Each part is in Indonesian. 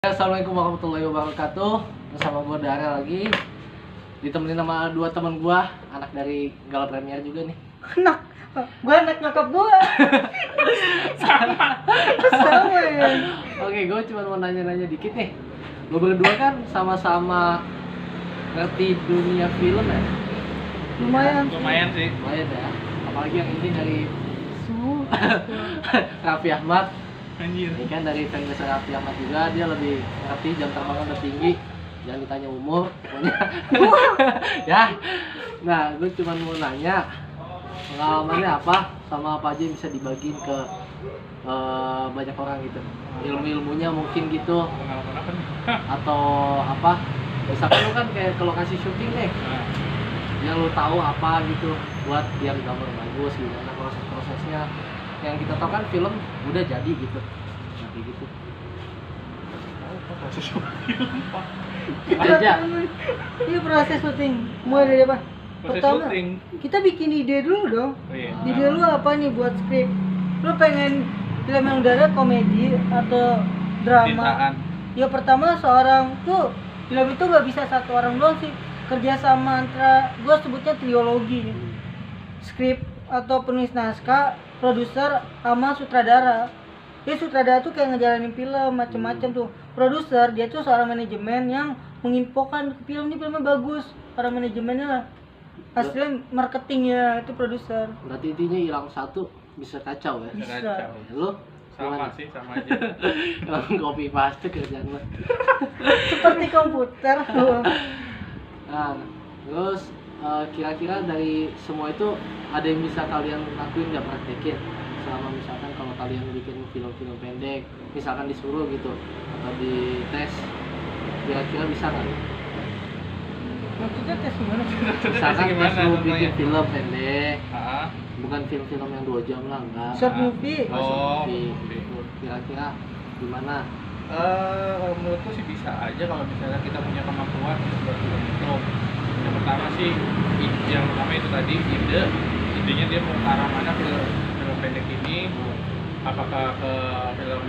Assalamualaikum warahmatullahi wabarakatuh. Bersama gue Dara lagi, ditemenin sama dua teman gue, anak dari Gala Premier juga nih. Gue anak nyokap gue. Sama ya. Oke, gue cuma mau nanya-nanya dikit nih. Lo berdua kan sama-sama ngerti dunia film ya? Lumayan sih. Lumayan ya. Apalagi yang ini dari Raffi Ahmad. Anjir. Ini kan dari fanbase Raffi Ahmad juga, dia lebih ngerti, jam terbangnya lebih tinggi. Jangan ditanya umur, pokoknya. Ya. Nah, gue cuma mau nanya pengalamannya apa, sama apa aja yang bisa dibagiin ke banyak orang gitu. Ilmu-ilmunya mungkin gitu, Pengalaman apa nih? atau apa? Misalkan lu kan kayak ke lokasi syuting nih, yang lu tahu apa gitu buat biar gambar bagus, gimana proses-prosesnya. Yang kita tahu kan film udah jadi gitu. Nah, kayak gitu. Proses film pak. Aja. Iya, proses syuting. Mulai dari apa? Proses Pertama, syuting. kita bikin ide dulu dong. Oh, iya. Ide lu apa nih buat skrip? Lu pengen film yang udah komedi atau drama? Cintaan. Ya pertama seorang tuh film itu nggak bisa satu orang doang sih. Kerjasama antara, gue sebutnya trilogi. Skrip atau penulis naskah, produser, sama sutradara. Jadi sutradara tuh kayak ngejalanin film macem-macem tuh. Produser dia tuh seorang manajemen yang menginfokan film ini filmnya bagus. Orang manajemennya lah. Hasilnya marketingnya itu produser. Berarti intinya hilang satu bisa kacau ya. Bisa. Kacau. Lu Sama gimana? sih, sama aja. Emang copy paste kerjaan lu. Seperti komputer tuh. Nah, terus kira-kira dari semua itu ada yang bisa kalian lakuin nggak, praktekin selama misalkan kalau kalian bikin film-film pendek, misalkan disuruh gitu atau di tes, kira-kira bisa nggak? Maksudnya tes gimana sih? Misalkan Gimana disuruh contohnya? bikin film pendek, Ah, bukan film-film yang 2 jam lah, enggak. Short movie. Oh, Movie, movie. gitu. Kira-kira gimana? kalau menurutku sih bisa aja kalau misalnya kita punya kemampuan buat film itu. Yang pertama sih, yang pertama itu tadi idenya dia mau ke arah mana film pendek ini, apakah ke film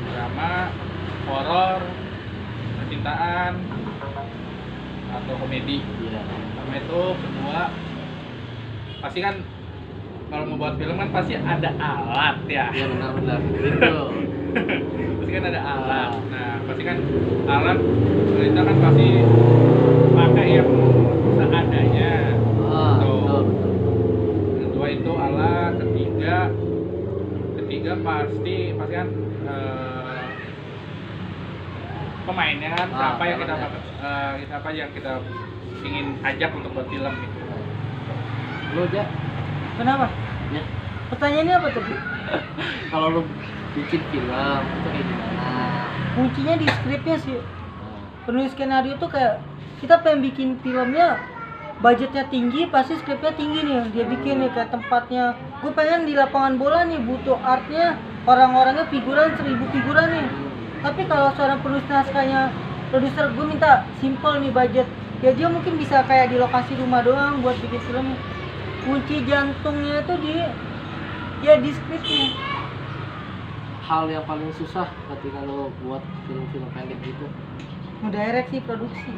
drama, horor, percintaan, atau komedi. Iya. Sama itu kedua, pasti kan kalau mau buat film kan pasti ada alat ya. Iya, benar-benar gitu. Pasti kan ada alat. Nah, pasti kan alat kita kan pasti pakai yang seadanya. Ah, Tuh. betul, betul. Kedua itu alat, ketiga pasti kan pemainnya kan, siapa yang kita siapa yang kita ingin ajak untuk buat film gitu. Lu aja Kenapa? ya. Pertanyaannya apa tadi? Kalau lu bikin film itu kayak gimana? Kuncinya di skripnya sih. Nah, Penulis skenario tuh kayak kita pengen bikin filmnya budgetnya tinggi, pasti skripnya tinggi nih. Dia bikin nih kayak tempatnya. Gue pengen di lapangan bola nih, butuh artnya, orang-orangnya figuran 1000 figuran nih. Tapi kalau seorang penulis naskahnya, produser gue minta simple nih budget. Ya dia mungkin bisa kayak di lokasi rumah doang buat bikin film. Kunci jantungnya tuh di skripnya. hal yang paling susah ketika lo buat film-film pendek gitu. Ngedirect sih produksi.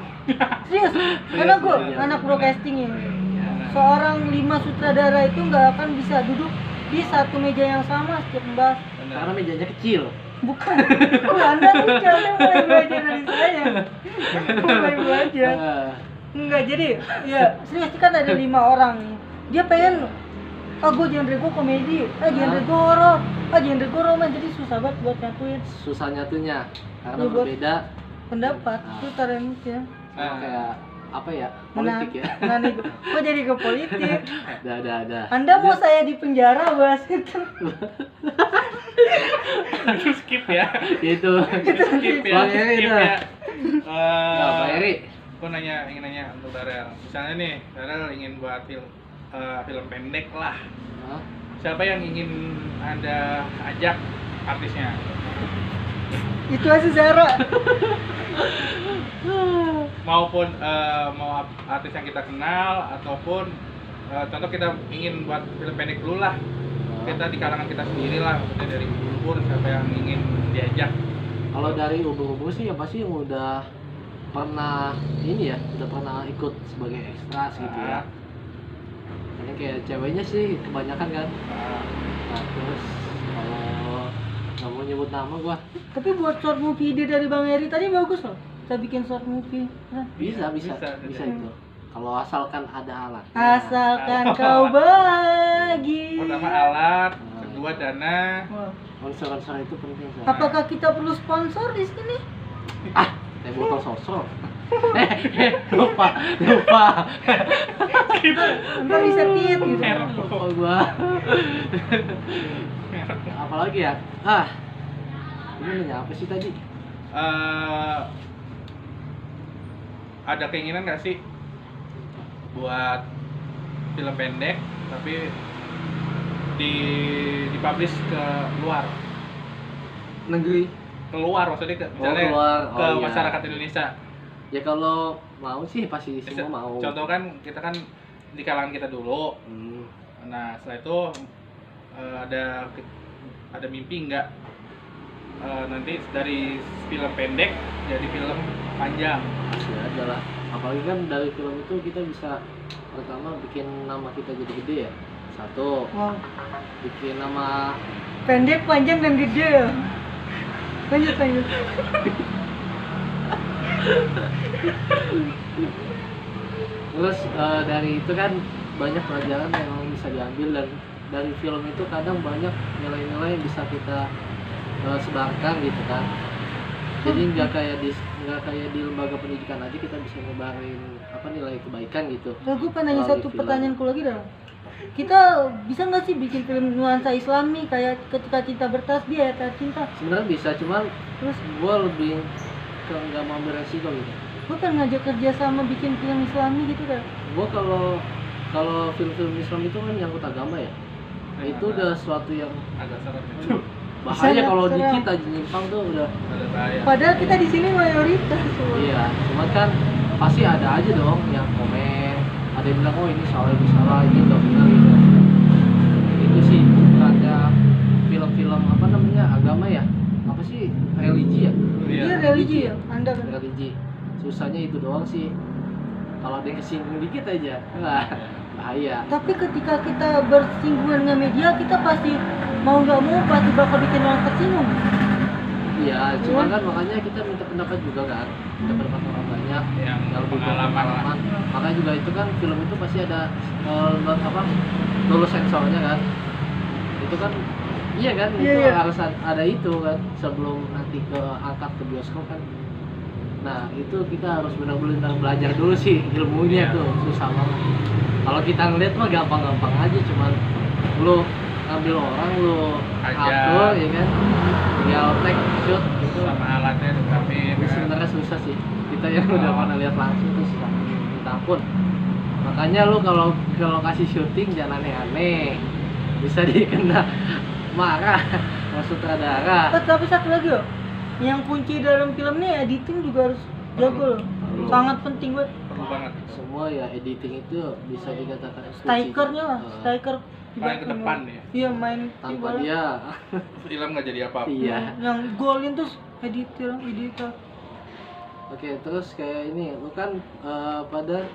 Serius, karena gue Iya. anak broadcasting ya. Ya. Seorang 5 sutradara itu nggak akan bisa duduk di satu meja yang sama setiap membahas. Karena mejanya kecil. Bukan, Anda mulai belajar dari saya. Mulai belajar. Nah, Enggak, jadi ya serius kan ada 5 orang nih. Dia pengen gue genre gue komedi, genre gue horor, genre gue roman, jadi susah banget buat nyatuin susah nyatunya karena Iya, buat- berbeda pendapat. Ah. Itu tarennya. sama kayak apa ya, politik ya. Nah, nih, kok jadi ke politik? Ada. Anda mau saya di penjara bahas itu? Itu skip ya. Itu. Skip ya. Bang Eri Skip dah. ya. Nah, Pak Eri. Aku ingin nanya untuk Darel. Misalnya nih, Darel ingin buat film pendek lah. Hah? Siapa yang ingin Anda ajak artisnya? Itu aja Zara. Maupun mau artis yang kita kenal ataupun contoh kita ingin buat film pendek dulu lah. Kita di kalangan kita sendiri lah, maksudnya dari umur siapa yang ingin diajak. Kalau dari ubur-ubur sih ya pasti yang udah pernah ini ya, udah pernah ikut sebagai ekstra gitu ya. Ini kayak ceweknya sih kebanyakan kan. Nah, terus kalau nggak mau nyebut nama gua, Tapi buat short movie ide dari Bang Eri tadi bagus loh. Kita bikin short movie. Nah, bisa Bisa. itu. Kalau asalkan ada alat. asalkan kau bagi. Pertama alat, kedua dana. Wah. Sponsor itu penting. Sar. Apakah kita perlu sponsor di sini? Teh botol sosro. Lupa. Ntar bisa tit gitu. Lupa gua. Apalagi ya? Ini nanya apa sih tadi? Ada keinginan nggak sih buat film pendek tapi dipublish ke luar, Negeri. keluar maksudnya ke misalnya keluar. ke Oh, iya. masyarakat Indonesia. Ya kalau mau sih pasti semua mau. Contoh kan kita kan di kalangan kita dulu. Nah setelah itu ada mimpi nggak nanti dari film pendek jadi film panjang? Pasti ada lah. Apalagi kan dari film itu kita bisa pertama bikin nama kita jadi gede ya. Satu, Wow. bikin nama. Pendek, panjang dan gede. Lanjut. Terus dari itu kan banyak pelajaran yang bisa diambil, dan dari film itu kadang banyak nilai-nilai yang bisa kita sebarkan gitu kan. Jadi nggak kayak di lembaga pendidikan aja kita bisa nyebarin nilai kebaikan gitu. Nah, gue pengen nanya Melalui satu film. pertanyaanku lagi dah. Kita bisa nggak sih bikin film nuansa Islami kayak ketika cinta bertasbih, ayat cinta? Sebenarnya bisa, cuman Terus gue lebih ke nggak mau beresiko gitu. gue pengen ngajak kerja sama bikin film Islami gitu dah. Gue kalau film-film Islam itu kan nyangkut agama ya. Nah, itu udah sesuatu yang Agak seret itu. bahaya. Bisa, Kalau serem. dikit aja nyimpang tuh udah. Ada bahaya. Padahal kita di sini mayoritas. Iya, cuman kan pasti ada aja dong yang komen, ada yang bilang oh ini salah, ini nggak benar gitu. Itu sih ada film-film agama ya, apa sih, religi ya, Iya religi ya, Anda kan. religi. Susahnya itu doang sih. Kalau ada yang kesinggung dikit aja, nggak bahaya. Tapi ketika kita bersinggungan dengan media, kita pasti mau nggak mau pasti bakal bikin orang tersinggung. Iya, cuman kan makanya kita minta pendapat juga kan, minta pendapat orang banyak Yang lebih pengalaman. Makanya juga itu kan film itu pasti ada lulus sensornya kan. Itu kan iya kan, Iya, itu iya. harus ada itu kan sebelum nanti angkat ke bioskop kan. Nah, itu kita harus benar-benar belajar dulu sih ilmunya. Iya. Tuh susah banget. Kalau kita ngeliat mah gampang-gampang aja, cuman lu ngambil orang lu Ajar. atur ya kan, tinggal take shoot gitu. Sama alatnya tapi Itu sebenarnya susah sih, kita yang udah pernah lihat langsung tuh susah minta ampun. Makanya lu kalau kasih syuting jangan aneh-aneh, bisa dikena marah sama sutradara. Tapi satu lagi loh, yang kunci dalam film nih editing juga harus jago loh. Perlu. Sangat penting banget. perlu banget. Semua ya editing itu bisa dikatakan kunci. Strikernya lah, striker. Main ke depan ya. Iya main Tanpa ibarat dia Film nggak jadi apa-apa. iya. yang golin terus editor. Oke, terus kayak ini lu kan pada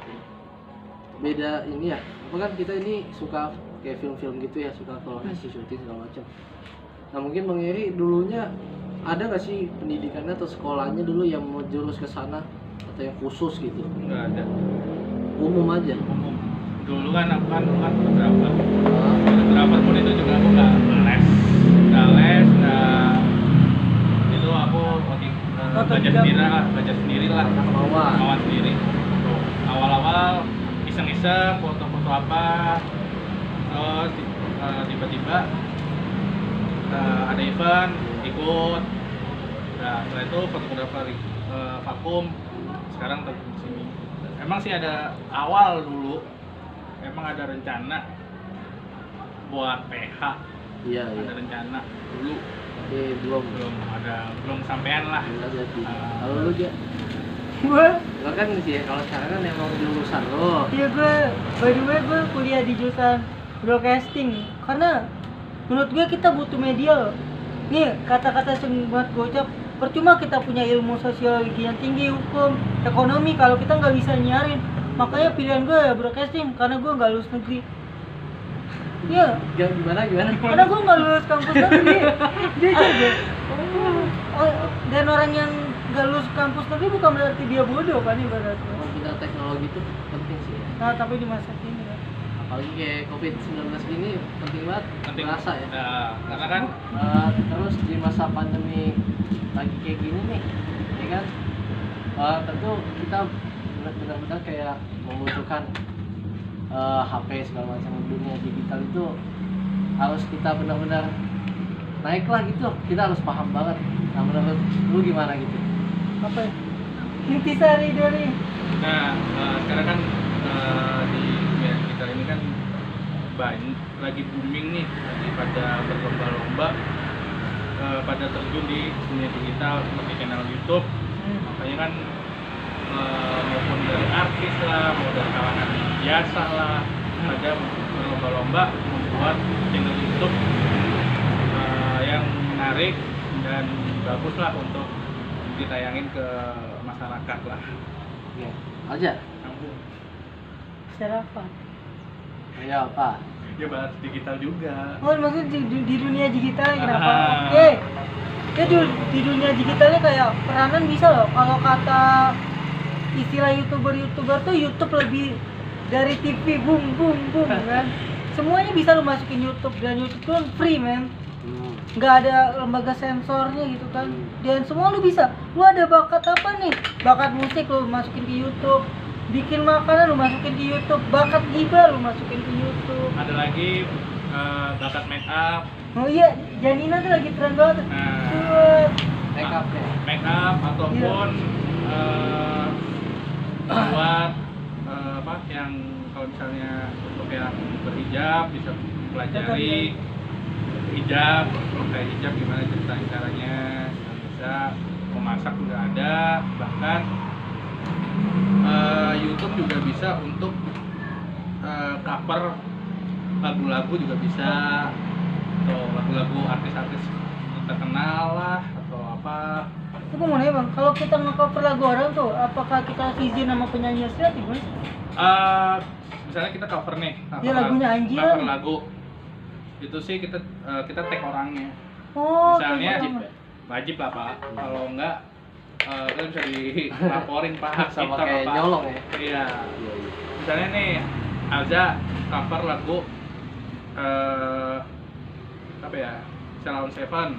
beda ini ya, apa kan kita ini suka kayak film-film gitu ya, suka kalau kasih syuting segala macam. Nah mungkin Bang Eri dulunya ada nggak sih pendidikannya atau sekolahnya dulu yang mau jurus ke sana atau yang khusus gitu, Nggak ada. umum aja? Umum. Dulu kan aku kan fotografer pun itu juga aku nggak les, nggak itu aku belajar sendiri lah, kemauan sendiri. Awal-awal iseng-iseng foto-foto apa, terus tiba-tiba ada event ikut. Nah setelah itu fotografer vakum, sekarang terjun di sini. Emang sih ada awal dulu, emang ada rencana buat PH, Iya ada rencana dulu, Tapi belum belum sampean lah. jadi. Kalau lu ya, Gue, lo kan sih kalau sekarang kan emang jurusan lo. iya gue, by the way gue kuliah di jurusan broadcasting. Karena menurut gue kita butuh media loh. Nih kata-kata yang buat gue ucap, percuma kita punya ilmu sosiologi yang tinggi, hukum, ekonomi kalau kita nggak bisa nyarin. Makanya pilihan gue ya broadcasting karena gue nggak lulus negeri. Iya. Gimana? Karena gue nggak lulus kampus negeri. Dia juga. Dan orang yang nggak lulus kampus negeri bukan berarti dia bodoh kan ibaratnya. Pindah teknologi itu penting sih ya. Nah tapi di masa kini kan. Apalagi kayak COVID-19 gini penting banget. Penting. Terasa ya. Nah, karena kan Terus di masa pandemi lagi kayak gini nih, ya kan? Tentu kita benar-benar kayak membutuhkan HP segala macam, dunia digital itu harus kita benar-benar naik lah gitu. Kita harus paham banget. Nah menurut lu gimana gitu? Apa ya? Intisari dari nah sekarang kan di dunia digital ini kan banyak lagi booming nih, lagi pada berlomba-lomba pada terjun di dunia digital seperti channel YouTube. Makanya kan maupun dari artis lah, mau dari kalangan biasa lah, pada berlomba-lomba membuat channel YouTube yang menarik dan bagus lah untuk ditayangin ke masyarakat lah. Ya, aja. Kampung. secara apa? Ya apa? Ya bahas digital juga. Oh maksudnya di dunia digitalnya kenapa? Ah. Oke. Ya di dunia digitalnya kayak peranan bisa loh. Kalau kata istilah youtuber tuh YouTube lebih dari TV, boom kan. Semuanya bisa lo masukin YouTube dan YouTube tuh free man. Nggak ada lembaga sensornya gitu kan. Dan semua lu bisa. Lu ada bakat apa nih? Bakat musik lu masukin ke YouTube. Bikin makanan lu masukin ke YouTube. Bakat gibah lu masukin ke YouTube. Ada lagi bakat make up. Oh iya, Janina tuh lagi tren banget. Nah, Make up ya. make up ataupun buat apa yang kalau misalnya untuk yang berhijab bisa pelajari hijab, kayak hijab gimana ceritain caranya, bisa memasak juga ada, bahkan YouTube juga bisa untuk cover lagu-lagu juga bisa, atau lagu-lagu artis-artis terkenal lah atau apa. Itu gue mau nanya bang, kalau kita nge-cover lagu orang tuh, apakah kita harus izin sama penyanyi asli gue? Misalnya kita cover nih, Ya, lagunya Anjiran. cover lagu itu sih kita tag orangnya. Oh, Misalnya kayak wajib lah pak, kalau enggak kan bisa dilaporin pak, Sama kita, kayak Pak. nyolong ya. Iya. Misalnya nih Alza cover lagu apa ya, Ceylon Seven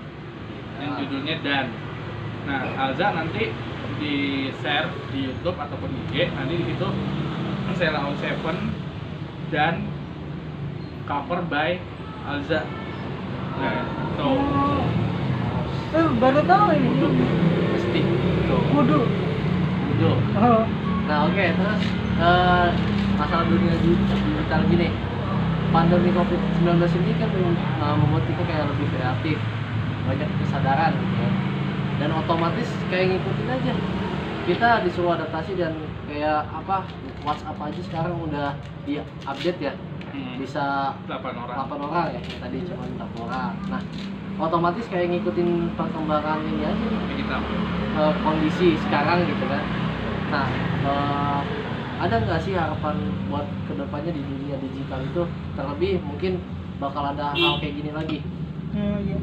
yang judulnya Dan. Nah Alza nanti di share di YouTube ataupun di IG, nanti di situ Ceylon Seven dan cover by Alza. Nah, tuh. baru tahu ini. Mesti. Tuh. Kudu. Tuh. Oh. Nah oke, terus masalah dunia digital gini, pandemi COVID-19 ini kan membuat kita kayak lebih kreatif, banyak kesadaran gitu ya, dan otomatis kayak ngikutin aja, kita disuruh adaptasi. Dan kayak apa, WhatsApp aja sekarang udah di update ya, bisa 8 orang. 8 orang ya, tadi cuma 4 orang. Nah otomatis kayak ngikutin perkembangan ini aja nih, Digital. kondisi sekarang gitu kan. Nah ada nggak sih harapan buat kedepannya di dunia digital itu, terlebih mungkin bakal ada hal kayak gini lagi? Iya.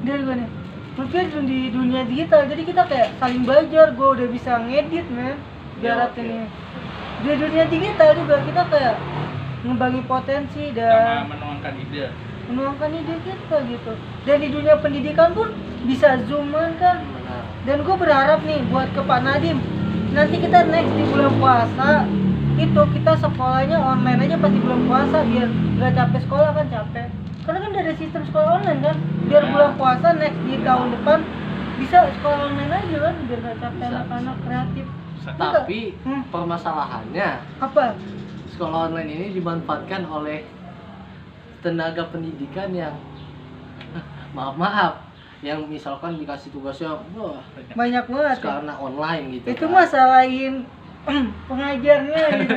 Dia gue nih. Mungkin di dunia digital, jadi kita kayak saling belajar. Gue udah bisa ngedit men. Biar oke. ini. Di dunia digital juga kita kayak ngebagi potensi Sama dan menuangkan ide. menuangkan ide kita gitu. Dan di dunia pendidikan pun bisa zoom kan. Benar. Dan gue berharap nih buat ke Pak Nadiem, nanti kita next di bulan puasa itu kita sekolahnya online aja pas di bulan puasa, biar nggak capek sekolah kan capek. Karena kan udah ada sistem sekolah online kan, biar Ya. bulan puasa next di tahun depan bisa sekolah online aja kan, biar nggak capek Bisa, anak-anak kreatif. Tapi Hmm. permasalahannya Apa? sekolah online ini dimanfaatkan oleh tenaga pendidikan yang maaf yang misalkan dikasih tugasnya wah Banyak banget. Ya. karena online gitu Itu kan. masalahin pengajarnya gitu.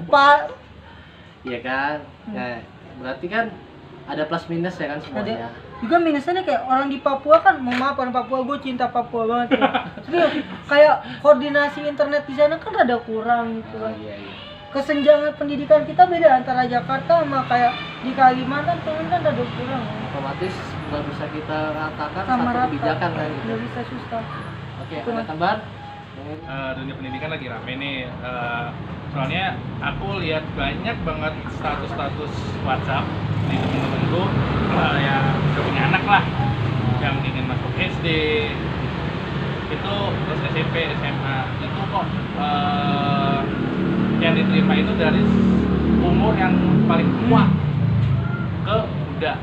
Pak, Iya kan. Nah berarti kan ada plus minus ya kan semuanya. Juga minusnya kayak orang di Papua kan, mau maaf orang Papua, gue cinta Papua banget ya. Serius, kayak koordinasi internet di sana kan rada kurang gitu kan. Iya. Kesenjangan pendidikan kita beda antara Jakarta sama kayak di Kalimantan kan rada kurang. Otomatis nggak bisa kita ratakan Sama satu rata, kebijakan kan gitu. nggak bisa susah. Oke, Itu, ada Mas. tambahan? Dunia pendidikan lagi rame nih. Soalnya aku lihat banyak banget status-status WhatsApp di temen-temenku yang udah punya anak lah, yang ingin masuk SD, itu terus SMP, SMA, itu kok yang diterima itu dari umur yang paling tua ke muda.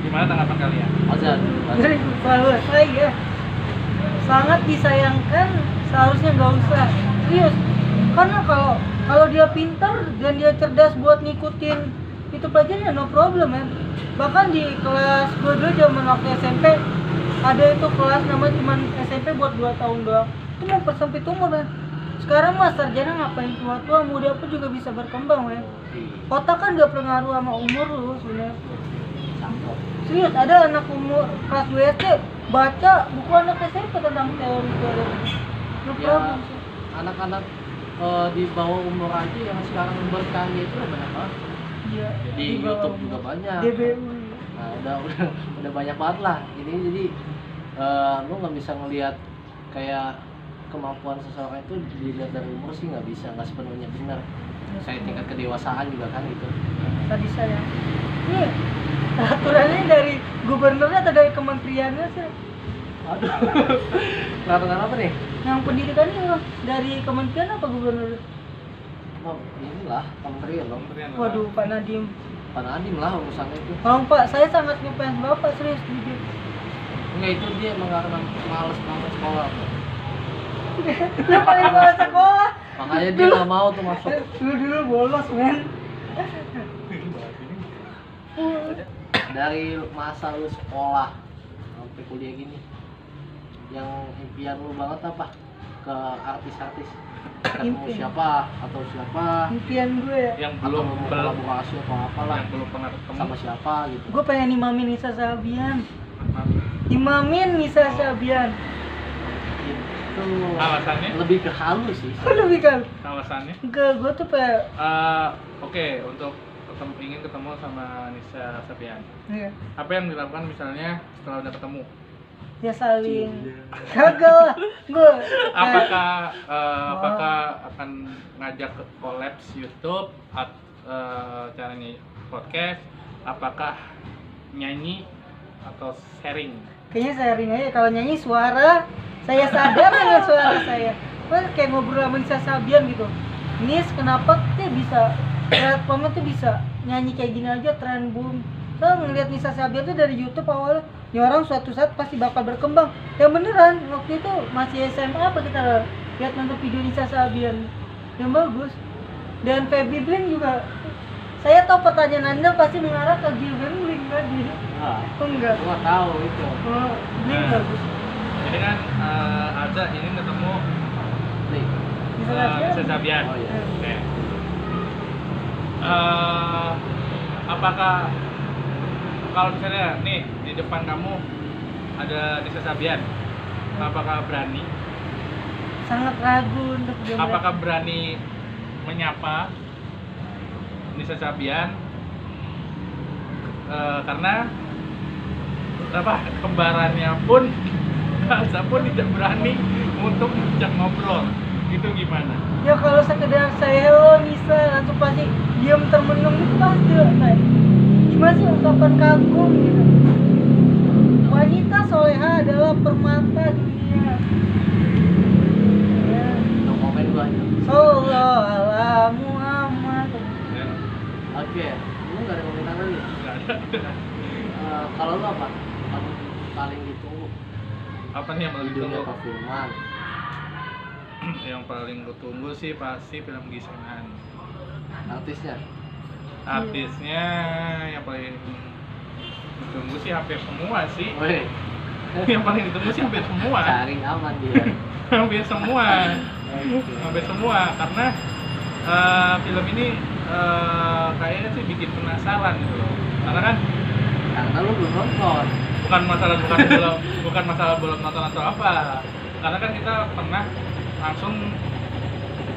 Gimana tanggapan kalian? Ozan. Jadi selalu saya sangat disayangkan, seharusnya nggak usah. Serius, karena kalau dia pintar dan dia cerdas buat ngikutin itu pelajarannya no problem man. Bahkan di kelas gue dulu zaman waktu SMP ada itu kelas namanya cuma SMP buat 2 tahun doang, itu mau persempit umur man. Sekarang mah sarjana ngapain tua-tua, muda pun juga bisa berkembang man. Otak kan gak pengaruh sama umur lu sebenarnya. Serius, ada anak umur kelas 2 SD baca buku anak SMP tentang teori teori. No Ya, problem sih. anak-anak di bawah umur aja yang sekarang berkarya itu udah banyak banget. Iya. Di bawah YouTube umur. juga banyak. DBU. Nah, udah banyak banget lah. Ini jadi lu nggak bisa ngelihat kayak kemampuan seseorang itu dilihat dari umur sih, nggak bisa, nggak sepenuhnya benar. Saya tingkat kedewasaan juga kan gitu. Tadi saya. Ini aturannya dari gubernurnya atau dari kementeriannya sih? Aduh. Peraturan apa nih? Yang pendidikannya dari kementerian apa gubernur? Oh, inilah kementerian loh. Waduh, Pak Nadiem. Pak Nadiem lah urusannya itu. Tolong Pak, saya sangat ngefans Bapak, serius jujur. Enggak, itu dia emang karena males banget sekolah. Dia paling males sekolah. Makanya dia nggak mau tuh masuk. Dulu bolos men. Dari masa lu sekolah sampai kuliah gini, yang impian lu banget apa? Ke artis-artis, ketemu Impian. siapa atau siapa, Impian gue ya. Yang atau belum mau kolaborasi atau apalah, yang belum pernah ketemu. sama siapa gitu. Gue pengen imamin Nisa Sabian. Imamin Nisa Sabian. Itu Alasannya? lebih ke halus sih. Kok lebih kan? Alasannya? Enggak, gue tuh kayak Oke, untuk ingin ketemu sama Nisa Sabian. iya. Apa yang dilakukan misalnya setelah udah ketemu? Ya saling kagak lah gue Apakah akan ngajak ke collabs YouTube caranya podcast, apakah nyanyi atau sharing? kayaknya sharing aja. Kalau nyanyi suara saya sadar dengan suara saya. Kan kayak ngobrol sama Nisa Sabian gitu. Nis, kenapa kita bisa platformnya tuh bisa nyanyi kayak gini aja tren boom. Saya ngeliat Nisa Sabian tuh dari YouTube awalnya, ini orang suatu saat pasti bakal berkembang. Yang beneran waktu itu masih SMA apa kita lihat nonton video Nisa Sabian yang bagus. Dan Feby Bling juga. Saya tahu pertanyaan Anda pasti mengarah ke Gilbert Bling tadi. Ah, Oh enggak. gua tahu itu. Oh, Bling Nah. bagus. Jadi kan ada ini ketemu Nih. Nisa Sabian. Nisa Sabian. Oh iya. Oke. Apakah kalau misalnya nih di depan kamu ada Nisa Sabian, apakah berani? Sangat ragu untuk dia. Apakah berani menyapa Nisa Sabian? Karena apa, kembarannya pun Asa pun tidak berani untuk ajak ngobrol. Itu gimana? Ya kalau sekedar saya hello Nisa langsung pasti diam termenung itu pasti lah kayak gimana sih ungkapan kagum gitu. Wanita soleha adalah permata dunia. Ya. No komen gua aja. Sallallahu ala Muhammad. Ya, Oke, lu nggak ada komentar lagi? nggak ada. Kalau lu apa? Paling ditunggu Apa nih yang paling di dunia ditunggu? perfilman. Yang paling gue tunggu sih pasti film Gisengan. Artisnya. Artisnya yang paling ditunggu sih hampir semua sih. Woi, Yang paling ditunggu sih hampir semua. cari aman dia. Hampir semua. Hampir semua karena film ini kayaknya sih bikin penasaran gitu loh. Karena kan Karena lu belum nonton. bukan masalah belum nonton atau apa, karena kan kita pernah langsung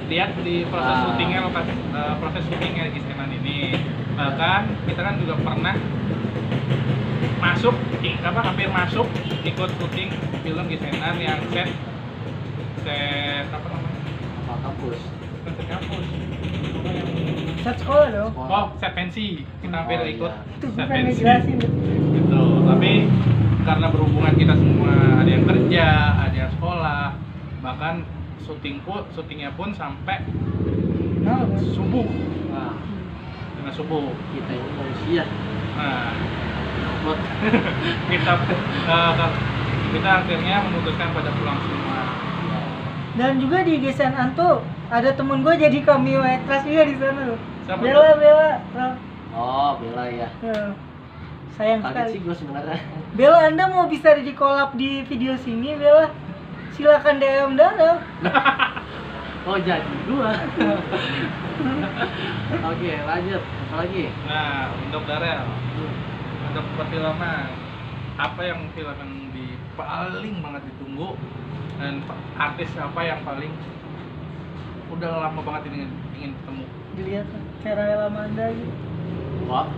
lihat di proses syutingnya, proses syutingnya di Gisenan ini. Bahkan kita kan juga pernah hampir masuk ikut syuting film Gisenan yang set apa namanya? Kampus. Bukan set kampus. Apa yang Set sekolah dong. Oh, set pensi. Kita hampir Oh, ikut iya. Itu gue set pengen pensi. ngejelasin. Gitu. Tapi karena berhubungan kita semua ada yang kerja, ada yang sekolah, bahkan syutingnya pun sampai Nah, kan? subuh, Nah, dengan subuh. kita ini manusia. Nah, Buat kita akhirnya memutuskan pada pulang semua. Dan juga di Gesen Anto ada temen gue jadi cameo actress juga di sana loh. Siapa Bella, tuh? Bella. oh, Bella ya. Ya. Sayang Kaget sekali. sih gue sebenarnya. Bella, Anda mau bisa di collab di video sini, Bella? Silakan DM Dara. Oh, jadi gua. Oke, lanjut. Apa lagi? Nah, untuk Darel, untuk perfilman, apa yang film yang paling banget ditunggu, dan artis apa yang paling udah lama banget ingin ketemu? Dilihat Vera Elamanda gitu. Wah.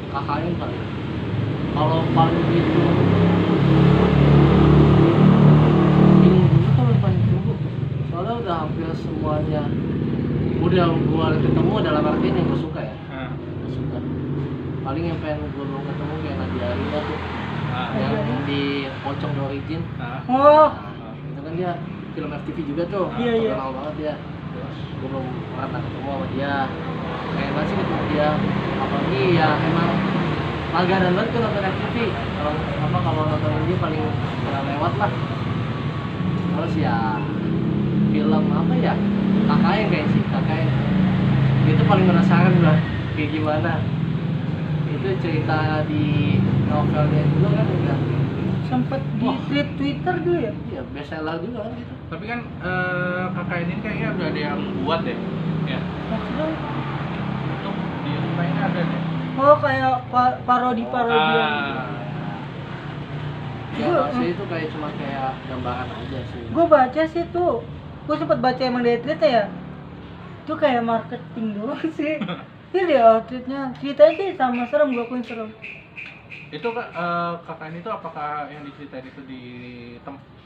KKN kali. Kalau paling gitu bingung juga kalau paling tunggu. Soalnya udah hampir semuanya udah gua ketemu dalam artian yang gua suka ya. Nah, Gua suka. Paling yang pengen gua belum ketemu kayak Nadia Arina tuh. nah, Yang di Pocong The Origin. nah. Oh, Nah, itu kan dia film FTV juga tuh. Iya, iya. Terkenal banget dia. Terus gue belum pernah ketemu sama dia. Kayak banget sih ketemu dia. Apalagi ya emang langganan banget tuh nonton FTV. Kalau nonton dia paling pernah lewat lah. Terus ya film apa ya? KKN kayak sih, KKN. Itu paling penasaran gua kayak gimana. Itu cerita di novelnya juga kan udah. sempat di Wah. tweet Twitter dulu ya. Iya, best seller juga kan gitu. Tapi kan kakak ini kayaknya udah ada yang buat deh, ya. Maksudnya, Untuk di kayaknya ada deh. oh kayak parodi-parodi. Ya, Gua- maksudnya itu kayak cuma kayak gambaran aja sih. Gue baca sih tuh, gue sempat baca emang dari tweetnya ya. Itu kayak marketing doang sih. Ini dia outfitnya, ceritanya sih sama serem, gue akuin serem. Itu kakak ini tuh apakah yang diceritain itu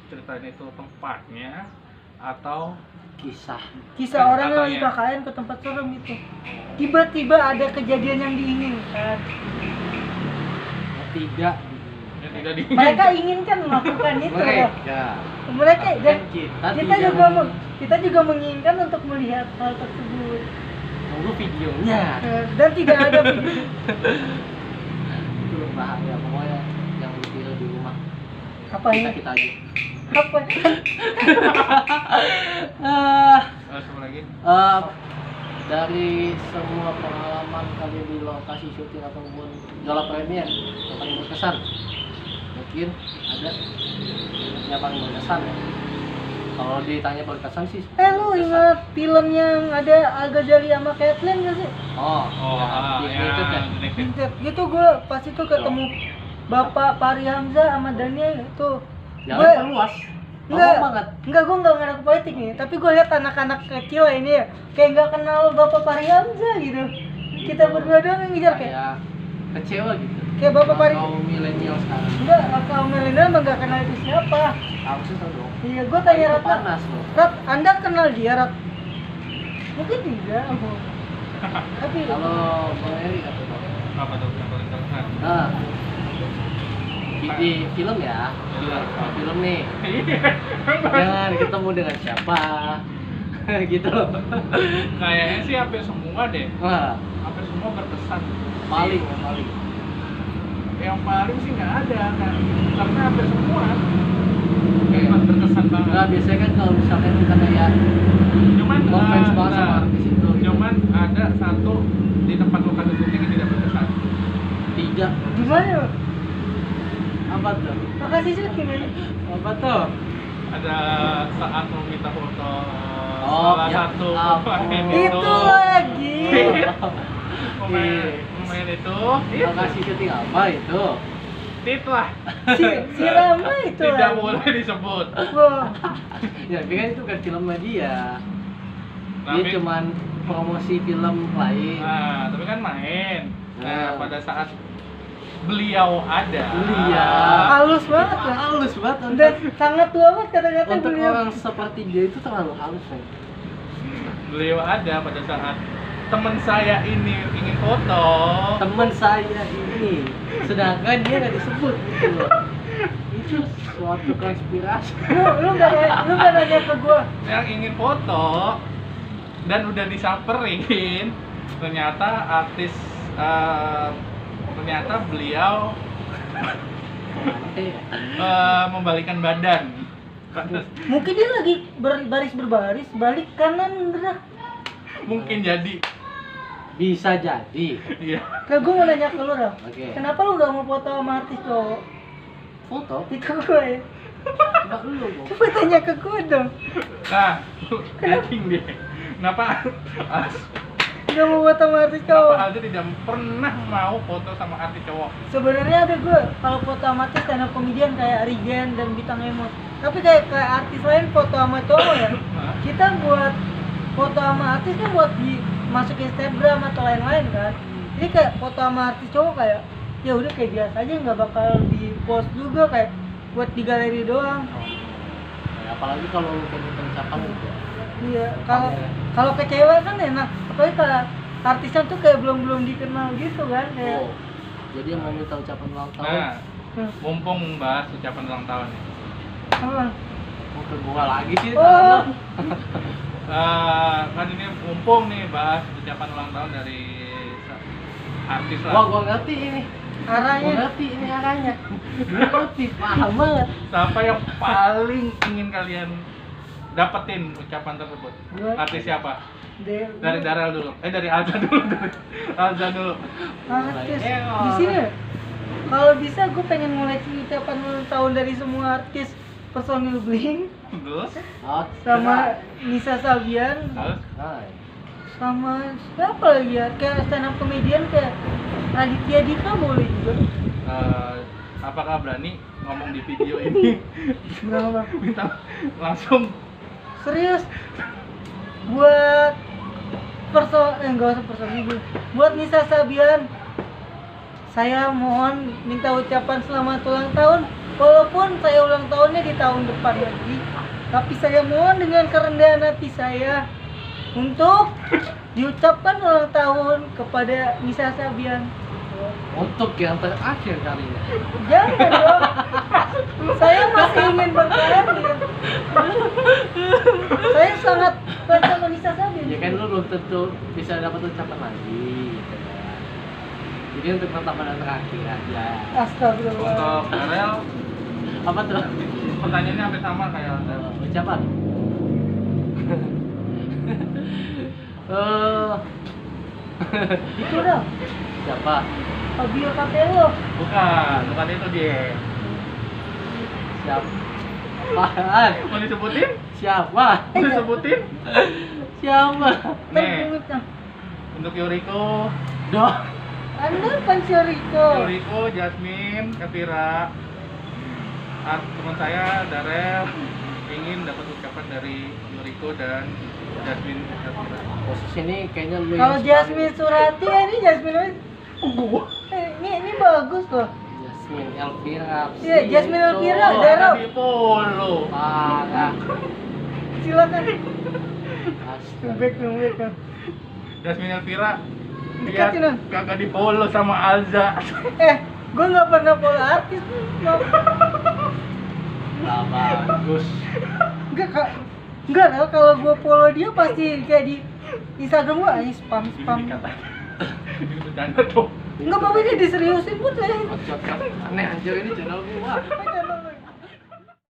ceritain itu tempatnya atau Kisah. Kisah orang yang lagi Katanya. KKN ke tempat serem gitu. Tiba-tiba ada kejadian yang diinginkan. Ya, tidak. yang tidak di Mereka inginkan melakukan itu. loh. Mereka. Mereka Tapi dan kan kita kita tidak juga kita juga menginginkan untuk melihat hal tersebut. tunggu videonya. Dan tidak ada video. Itu bahaya pokoknya yang video di rumah. Apa Kita ini? kita aja. Apa? sama lagi Dari semua pengalaman kalian di lokasi syuting ataupun gala premier yang paling berkesan, mungkin ada yang paling berkesan ya. Kalau ditanya berkesan sih Lu ingat film yang ada Al Ghazali sama Kathleen gak sih? oh ya itu kan Vinted. Gitu gue pas itu ketemu Bapak Fahri Hamzah sama Daniel itu. jangan Gue luas enggak banget. enggak gue enggak ngarep politik nih, tapi gue lihat anak-anak kecil ini ya kayak nggak kenal Bapak Fahri Hamzah gitu. Kita berdua doang yang ngejar kayak Kayak kecewa gitu. kayak Bapak Fahri. Kaum milenial sekarang Enggak, kaum milenial emang nggak kenal itu siapa. harusnya tahu dong. Iya, gue tanya Itu Ratna. panas loh. Rat, Anda kenal dia, Rat? Mungkin tidak. Tapi Kalau Bang Eri apa tuh? apa tuh yang paling terkenal? Nah, di film ya, film nih. Jangan ketemu dengan siapa, gitu. Kayaknya sih hampir semua deh, Wah, hampir semua berkesan. paling. Yang paling sih nggak ada kan, karena hampir semua kayak berkesan banget. Nah, biasanya kan kalau misalkan kita kayak Cuman ngefans banget sama nah, artis itu. cuman ada satu di tempat lokasi syuting yang tidak berkesan. 3. gimana? Apa tuh? Makasih syuting aja. Apa tuh? Ada saat mau minta foto Oh, salah ya satu ampun. pemain Itu lagi. pemain itu Lokasi syuting apa itu? Tit lah. Si Rama itu Tidak lagi. boleh disebut. Wah, Ya, tapi kan itu kan filmnya dia. Dia Tapi- cuman promosi film lain. Nah, tapi kan main. Nah. Pada saat beliau ada. halus banget ya. Halus banget. Dan sangat tua banget kata-kata Untuk beliau. orang seperti dia itu terlalu halus, men. Beliau ada pada saat teman saya ini ingin foto. Teman saya ini, sedangkan dia nggak disebut gitu loh. Itu suatu konspirasi. Lu nggak nanya ke gua. Yang ingin foto dan udah disamperin, ternyata ternyata beliau membalikan badan. Mungkin dia lagi berbaris, balik kanan gerak. Mungkin jadi. Bisa jadi. Iya. Kayak gua mau nanya ke lu, Ram. Oke. Kenapa lu nggak mau foto sama artis cowok? Foto? Itu gua ya. Coba dulu, Bang. Coba tanya ke gua dong. Nah, dating dia. Kenapa Nggak mau foto sama artis Kenapa cowok? Aldo tidak pernah mau foto sama artis cowok? Sebenarnya ada gue kalau foto sama artis stand up comedian kayak Rigen dan Bintang Emot. Tapi kayak artis lain foto sama cowok ya. Hah? Kita buat foto sama artis kan buat di masuk Instagram atau lain-lain kan. Jadi kayak foto sama artis cowok kayak ya udah kayak biasa aja, nggak bakal di post juga, kayak buat di galeri doang. Ya, apalagi kalau lu pengen ucapan gitu. Iya, kalau ke cewek kan enak. Apalagi kalau artisnya tuh kayak belum dikenal gitu kan kayak. Oh, jadi yang mau minta ucapan ulang tahun, Nah, Hmm. mumpung membahas ucapan ulang tahun nih. Apa? mau ke gua lagi sih. Oh. Kan ini mumpung nih bahas ucapan ulang tahun dari artis lah. Wah, gua ngerti ini. Gua Arahnya ngerti ini arahnya. Gua ngerti, paham banget. Siapa yang paling ingin kalian dapetin ucapan tersebut? Gua. Artis siapa? Dari dari Darel dulu. Dari Alza dulu. Dari Alza dulu. artis di sini ya? Kalau bisa gue pengen mulai ucapan ulang tahun dari semua artis personil Blink Terus? Oh, sama Nisa Sabian Terus? Hai. sama siapa lagi ya, kayak stand up comedian kayak Raditya Dika boleh juga. Apakah berani ngomong di video ini? Berapa? Minta langsung. Serius buat enggak usah personil Blink. Buat Nisa Sabian, saya mohon minta ucapan selamat ulang tahun, walaupun saya ulang tahunnya di tahun depan lagi, tapi saya mohon dengan kerendahan hati saya untuk diucapkan ulang tahun kepada Nisa Sabian. Untuk yang terakhir kalinya. Jangan dong, saya masih ingin berkarir. Saya sangat fans sama Nisa Sabian. Ya kan lu belum tentu bisa dapat ucapan lagi gitu kan. Jadi untuk pertama dan terakhir aja. Astagfirullah. Untuk Darel, Apa tuh? pertanyaannya hampir sama kayak Ucapan. Itu dong, Siapa? Fabio Capello. bukan itu dia. Siapa? Apaan? Mau disebutin? Siapa? Mau disebutin? Siapa? Nih, Terpungitnya. untuk Yoriko, Doh. Anda kan Rico. Yoriko, Jasmine, Kavira, teman saya Darel ingin dapat ucapan dari Yoriko dan Jasmine Kavira. Posisi ini kayaknya lu Kalau yang Jasmine Surati ya, ini Jasmine ini bagus loh. Jasmine Elvira. Iya, Jasmine Elvira, Tuh. Darel. Di polo. Parah. Silakan. Astaga. Back. Jasmine Elvira Dekatin, dia ah. kagak di polo sama Alza. Gue nggak pernah follow artis. Nah, bagus. Enggak lah, kalau gue follow dia pasti kayak di Instagram gue aja spam. Ini bercanda tuh. Enggak apa-apa, ini diseriusin pun saya. Aneh anjir ini channel gua. Channel